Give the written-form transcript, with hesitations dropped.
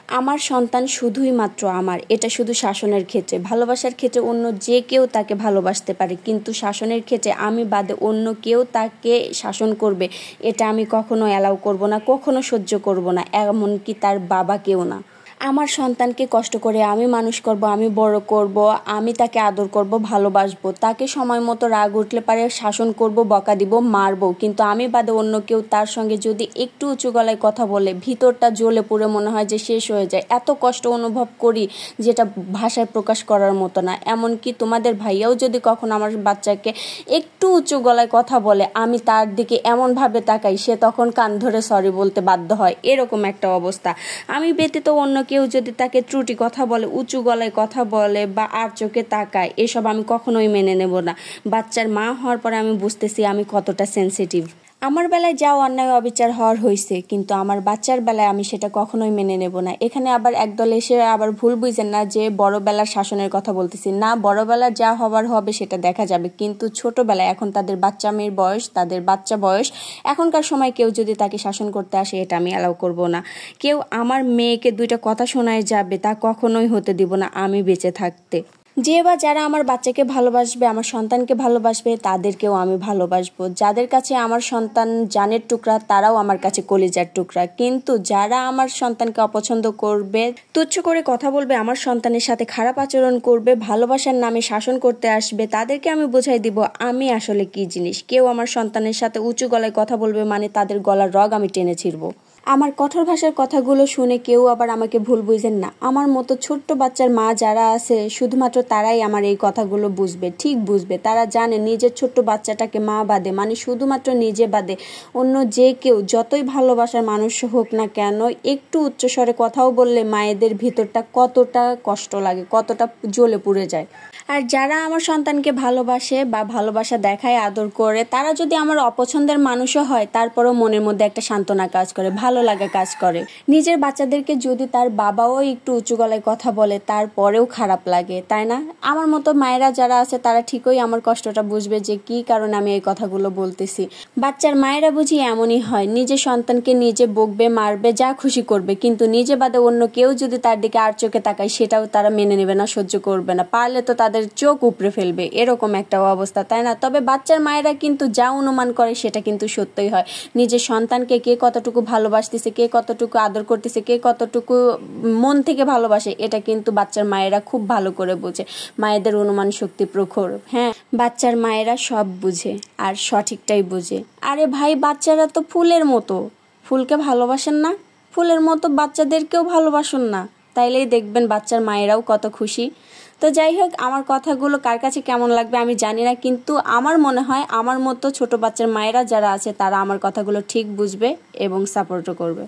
আমার সন্তান শুধুই মাত্র আমার, এটা শুধু শাসনের ক্ষেত্রে। ভালোবাসার ক্ষেত্রে অন্য যে কেউ তাকে ভালোবাসতে পারে, কিন্তু শাসনের ক্ষেত্রে আমি বাদে অন্য কেউ তাকে শাসন করবে, এটা আমি কখনো অ্যালাউ করব না, কখনো সহ্য করব না, এমনকি তার বাবাকেও না। আমার সন্তানকে কষ্ট করে আমি মানুষ করব, আমি বড় করব, আমি তাকে আদর করব, ভালোবাসবো, তাকে সময় মতো রাগ উঠলে পারে শাসন করব, বকা দিব, মারবো, কিন্তু আমি বাদে অন্য কেউ তার সঙ্গে যদি একটু উঁচু গলায় কথা বলে ভিতরটা জ্বলে পুড়ে মনে হয় যে শেষ হয়ে যায়। এত কষ্ট অনুভব করি যেটা ভাষায় প্রকাশ করার মতো না। এমনকি তোমাদের ভাইয়াও যদি কখন আমার বাচ্চাকে একটু উঁচু গলায় কথা বলে, আমি তার দিকে এমনভাবে তাকাই, সে তখন কান ধরে সরি বলতে বাধ্য হয়, এরকম একটা অবস্থা। আমি ব্যতীত অন্য কেউ যদি তাকে ত্রুটি কথা বলে, উঁচু গলায় কথা বলে বা আর চোখে তাকায়, এসব আমি কখনোই মেনে নেব না। বাচ্চার মা হওয়ার পরে আমি বুঝতেছি আমি কতটা সেনসিটিভ। আমার বেলায় যা অন্যায় অবিচার হওয়ার হয়েছে, কিন্তু আমার বাচ্চার বেলায় আমি সেটা কখনোই মেনে নেব না। এখানে আবার একদল এসে আবার ভুল বুঝেন না যে বড়বেলার শাসনের কথা বলতেছি না, বড়বেলার যা হবার হবে সেটা দেখা যাবে, কিন্তু ছোটবেলায় এখন তাদের বাচ্চা মেয়ের বয়স, তাদের বাচ্চা বয়স, এখনকার সময় কেউ যদি তাকে শাসন করতে আসে, এটা আমি অ্যালাউ করব না। কেউ আমার মেয়েকে দুইটা কথা শোনায় যাবে, তা কখনোই হতে দিব না আমি বেঁচে থাকতে। যে বা যারা আমার বাচ্চাকে ভালোবাসবে, আমার সন্তানকে ভালোবাসবে, তাদেরকেও আমি ভালোবাসবো। যাদের কাছে আমার সন্তান জানের টুকরা, তারাও আমার কাছে কলিজার টুকরা। কিন্তু যারা আমার সন্তানকে অপছন্দ করবে, তুচ্ছ করে কথা বলবে, আমার সন্তানের সাথে খারাপ আচরণ করবে, ভালোবাসার নামে শাসন করতে আসবে, তাদেরকে আমি বোঝাই দিব আমি আসলে কি জিনিস। কেউ আমার সন্তানের সাথে উঁচু গলায় কথা বলবে মানে তাদের গলার রগ আমি টেনে ছিঁড়বো। আমার কঠোর ভাষার কথাগুলো শুনে কেউ আবার আমাকে ভুল বুঝেন না। আমার মতো ছোট্ট বাচ্চার মা যারা আছে, শুধুমাত্র তারাই আমার এই কথাগুলো বুঝবে, ঠিক বুঝবে। তারা জানে নিজের ছোট্ট বাচ্চাটাকে মা বাদে, মানে শুধুমাত্র নিজে বাদে অন্য যে কেউ যতই ভালোবাসার মানুষ হোক না কেন, একটু উচ্চস্বরে কথাও বললে মায়েদের ভিতরটা কতটা কষ্ট লাগে, কতটা জ্বলে পুড়ে যায়। আর যারা আমার সন্তানকে ভালোবাসে বা ভালোবাসা দেখায়, আদর করে, তারা যদি আমার অপছন্দের মানুষও হয়, তারপরেও মনের মধ্যে একটা সান্ত্বনা কাজ করে, ভালো লাগা কাজ করে। নিজের বাচ্চাদেরকে যদি তার বাবাও একটু উঁচু গলায় কথা বলে, তারপরেও খারাপ লাগে, তাই না? আমার মতো মায়েরা যারা আছে তারা ঠিকই আমার কষ্টটা বুঝবে যে কি কারণে আমি এই কথাগুলো বলতেছি। বাচ্চার মায়েরা বুঝি এমনই হয়, নিজের সন্তানকে নিজে বকবে, মারবে, যা খুশি করবে, কিন্তু নিজে বাদে অন্য কেউ যদি তার দিকে আর চোখে তাকায়, সেটাও তারা মেনে নেবে না, সহ্য করবে না, পারলে তো তাদের চোখ উপড়ে ফেলবে, এরকম একটা অবস্থা, তাই না? তবে বাচ্চার মায়েরা কিন্তু যা অনুমান করে সেটা কিন্তু সত্যই হয়। নিজের সন্তানকে কে কতটুকু ভালোবাসতেছে, কে কতটুকু আদর করতেছে, কে কতটুকু মন থেকে ভালোবাসে, এটা কিন্তু বাচ্চার মায়েরা খুব ভালো করে বোঝে। মায়েদের অনুমান শক্তি প্রখর। হ্যাঁ, বাচ্চার মায়েরা সব বুঝে আর সঠিকটাই বুঝে। আরে ভাই, বাচ্চারা তো ফুলের মতো, ফুলকে ভালোবাসেন না? ফুলের মতো বাচ্চাদেরকেও ভালোবাসুন না, তাইলেই দেখবেন বাচ্চার মায়েরাও কত খুশি। তো যাই হোক, আমার কথাগুলো কার কাছে কেমন লাগবে আমি জানি না, কিন্তু আমার মনে হয় আমার মতো ছোট বাচ্চার মায়েরা যারা আছে তারা আমার কথাগুলো ঠিক বুঝবে এবং সাপোর্টও করবে।